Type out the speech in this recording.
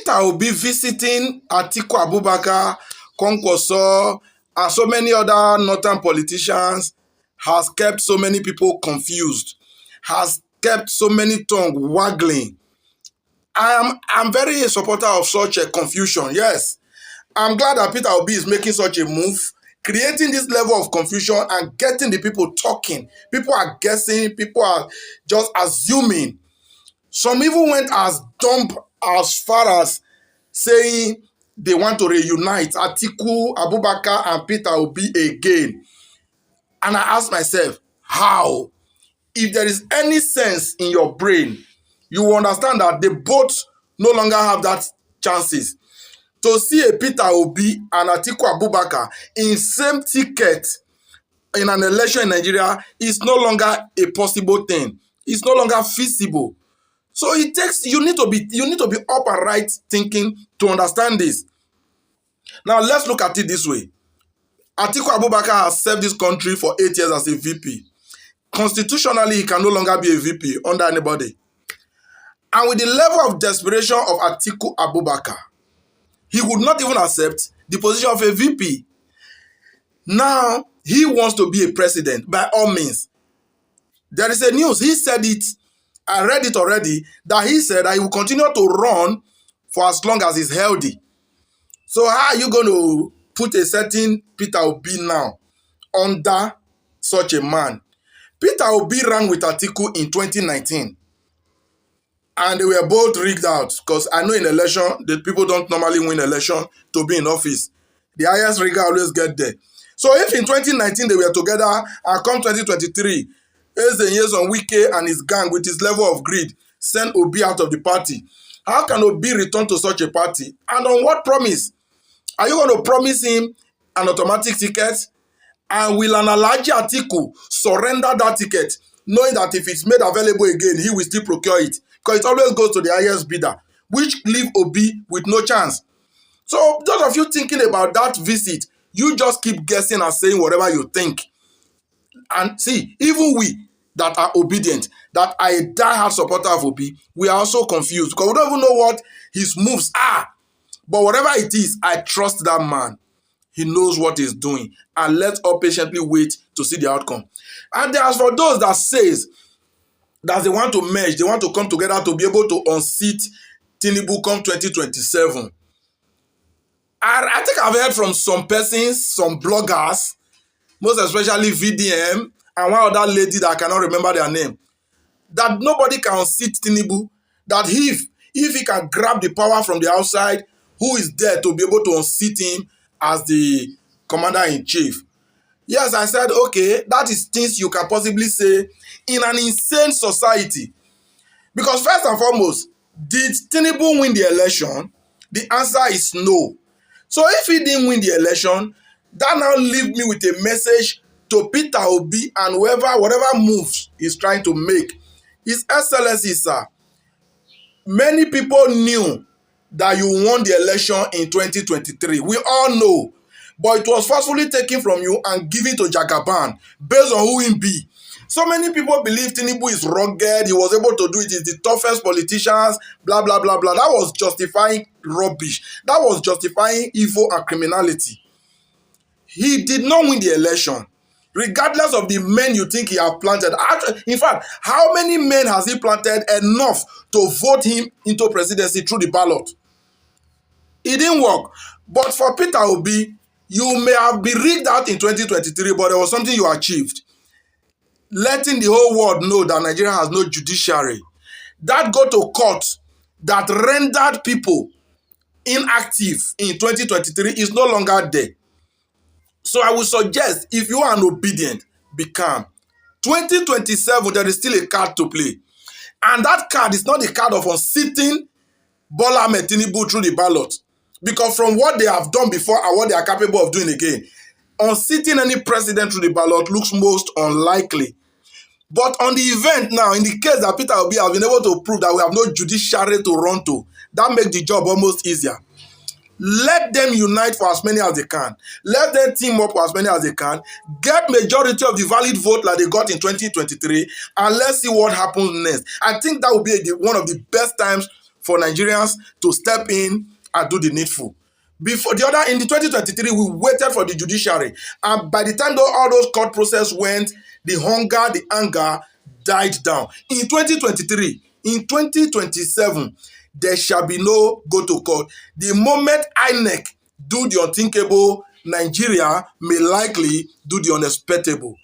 Peter Obi visiting Atiku Abubakar, Kwankwaso, and so many other northern politicians has kept so many people confused, has kept so many tongues waggling. I'm very a supporter of such a confusion. Yes, I'm glad that Peter Obi is making such a move, creating this level of confusion and getting the people talking. People are guessing, people are just assuming. Some even went as dumb as far as saying they want to reunite Atiku Abubakar and Peter Obi again. And I asked myself, how? If there is any sense in your brain, you will understand that they both no longer have that chances. To see a Peter Obi and Atiku Abubakar in same ticket in an election in Nigeria is no longer a possible thing. It's no longer feasible. So it takes you need to be up and right thinking to understand this. Now let's look at it this way. Atiku Abubakar has served this country for 8 years as a VP. Constitutionally, he can no longer be a VP under anybody. And with the level of desperation of Atiku Abubakar, he would not even accept the position of a VP. Now, he wants to be a president by all means. There is a news, he said it, I read it already, that he said that he will continue to run for as long as he's healthy. So how are you going to put a certain Peter Obi now under such a man? Peter Obi ran with Atiku in 2019. And they were both rigged out because I know in election, the people don't normally win election to be in office. The highest rigger always get there. So if in 2019 they were together and come 2023, Eze Wike and his gang with his level of greed send Obi out of the party, how can Obi return to such a party? And on what promise? Are you going to promise him an automatic ticket? And will an Alhaji Atiku surrender that ticket, knowing that if it's made available again, he will still procure it? Because it always goes to the highest bidder, which leave Obi with no chance. So those of you thinking about that visit, you just keep guessing and saying whatever you think. And see, even we that are obedient, that are a die-hard supporter of Obi, we are also confused because we don't even know what his moves are. But whatever it is, I trust that man. He knows what he's doing. And let's all patiently wait to see the outcome. And as for those that says that they want to merge, they want to come together to be able to unseat Tinubu come 2027. I think I've heard from some persons, some bloggers, most especially VDM, and one other lady that I cannot remember their name, that nobody can unseat Tinubu, that if he can grab the power from the outside, who is there to be able to unseat him as the commander-in-chief? Yes, I said, okay, that is things you can possibly say in an insane society. Because first and foremost, did Tinubu win the election? The answer is no. So if he didn't win the election, that now leaves me with a message to Peter Obi and whatever moves he's trying to make. His Excellency, sir, many people knew that you won the election in 2023. We all know. But it was forcefully taken from you and given to Jagaban based on who he be. So many people believe Tinubu is rugged, he was able to do it, he's the toughest politicians, blah, blah, blah, blah. That was justifying rubbish. That was justifying evil and criminality. He did not win the election, regardless of the men you think he has planted. In fact, how many men has he planted enough to vote him into presidency through the ballot? It didn't work. But for Peter Obi, you may have been rigged out in 2023, but there was something you achieved. Letting the whole world know that Nigeria has no judiciary. That go to court that rendered people inactive in 2023 is no longer there. So I would suggest, if you are an obedient, be calm. 2027, there is still a card to play. And that card is not the card of unseating Bola Ahmed Tinubu through the ballot. Because from what they have done before and what they are capable of doing again, unseating any president through the ballot looks most unlikely. But on the event now, in the case that Peter Obi has been able to prove that we have no judiciary to run to, that makes the job almost easier. Let them unite for as many as they can. Let them team up for as many as they can. Get majority of the valid vote like they got in 2023, and let's see what happens next. I think that will be one of the best times for Nigerians to step in and do the needful. Before the other in the 2023, we waited for the judiciary, and by the time all those court process went, the hunger, the anger died down. In 2023, in 2027, there shall be no go to court. The moment INEC do the unthinkable, Nigeria may likely do the unexpectable.